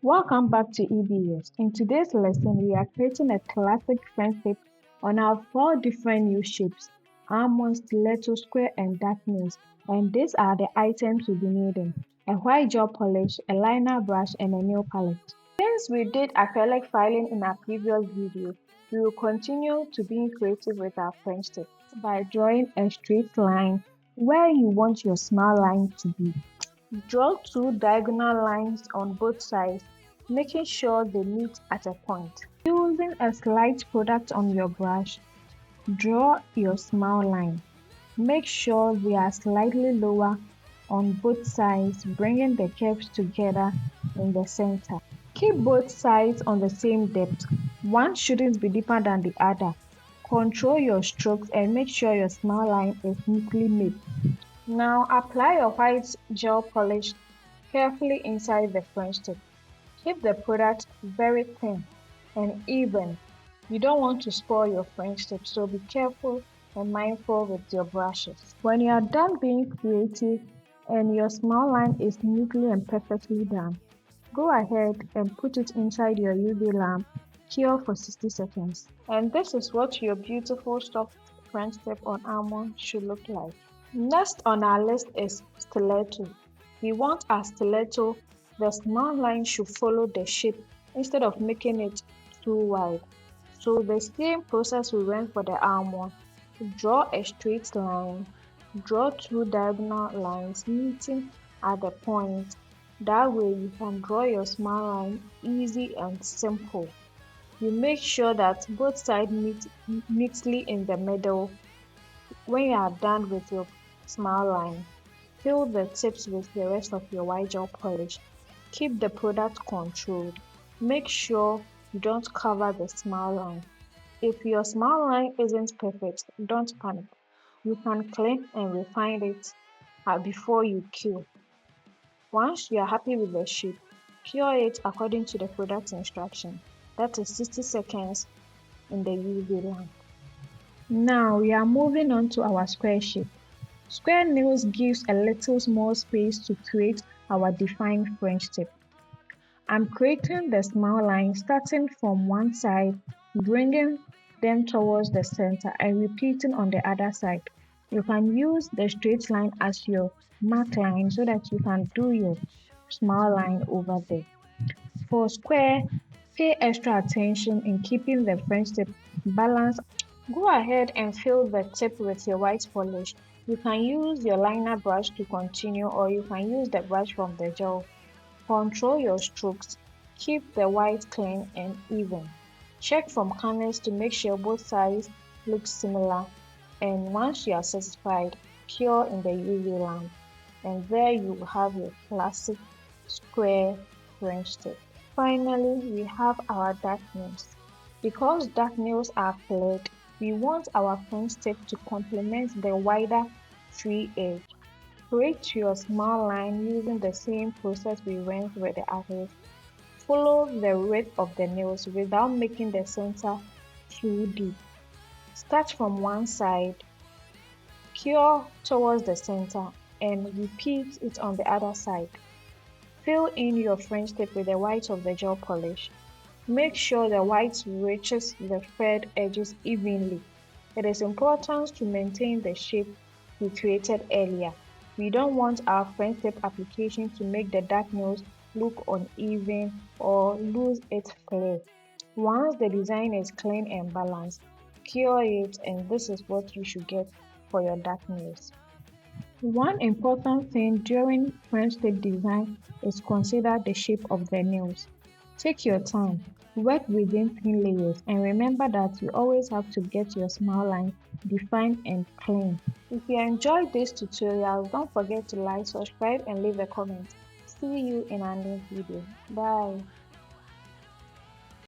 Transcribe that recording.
Welcome back to EBS. In today's lesson, we are creating a classic French tip on our four different new shapes: almond, stiletto, square, and dark nails. And these are the items we'll be needing: a white gel polish, a liner brush, and a nail palette. Since we did acrylic filing in our previous video, we will continue to be creative with our French tip by drawing a straight line where you want your smile line to be. Draw two diagonal lines on both sides, making sure they meet at a point. Using a slight product on your brush, draw your smile line. Make sure they are slightly lower on both sides, bringing the curves together in the center. Keep both sides on the same depth. One shouldn't be deeper than the other. Control your strokes and make sure your smile line is neatly made. Now apply your white gel polish carefully inside the French tip. Keep the product very thin and even. You don't want to spoil your French tip, so be careful and mindful with your brushes. When you are done being creative and your smile line is neatly and perfectly done, go ahead and put it inside your UV lamp, cure for 60 seconds. And this is what your beautiful soft French tip on almond should look like. Next on our list is stiletto. We want our stiletto, the small line should follow the shape instead of making it too wide. So the same process we went for the almond. Draw a straight line, draw two diagonal lines meeting at the point. That way you can draw your small line easy and simple. You make sure that both sides meet neatly in the middle. When you are done with your smile line, fill the tips with the rest of your white gel polish. Keep the product controlled. Make sure you don't cover the smile line. If your smile line isn't perfect, don't panic. You can clean and refine it before you cure. Once you are happy with the shape, cure it according to the product instruction. That is 60 seconds in the UV lamp. Now we are moving on to our square shape. Square nails gives a little more space to create our defined French tip. I'm creating the smile line starting from one side, bringing them towards the center and repeating on the other side. You can use the straight line as your mark line so that you can do your smile line over there. For square, pay extra attention in keeping the French tip balanced. Go ahead and fill the tip with your white polish. You can use your liner brush to continue, or you can use the brush from the gel. Control your strokes. Keep the white clean and even. Check from corners to make sure both sides look similar. And once you are satisfied, cure in the UV lamp. And there you will have your classic square French tip. Finally, we have our dark nails. Because dark nails are flared, we want our French tip to complement the wider free edge. Create your small line using the same process we went with the others. Follow the width of the nails without making the center too deep. Start from one side, cure towards the center, and repeat it on the other side. Fill in your French tip with the white of the gel polish. Make sure the white reaches the frayed edges evenly. It is important to maintain the shape we created earlier. We don't want our French tip application to make the dark nails look uneven or lose its flair. Once the design is clean and balanced, cure it, and this is what you should get for your dark nails. One important thing during French tip design is consider the shape of the nails. Take your time, work within thin layers, and remember that you always have to get your smile line defined and clean. If you enjoyed this tutorial, don't forget to like, subscribe, and leave a comment. See you in our next video. Bye.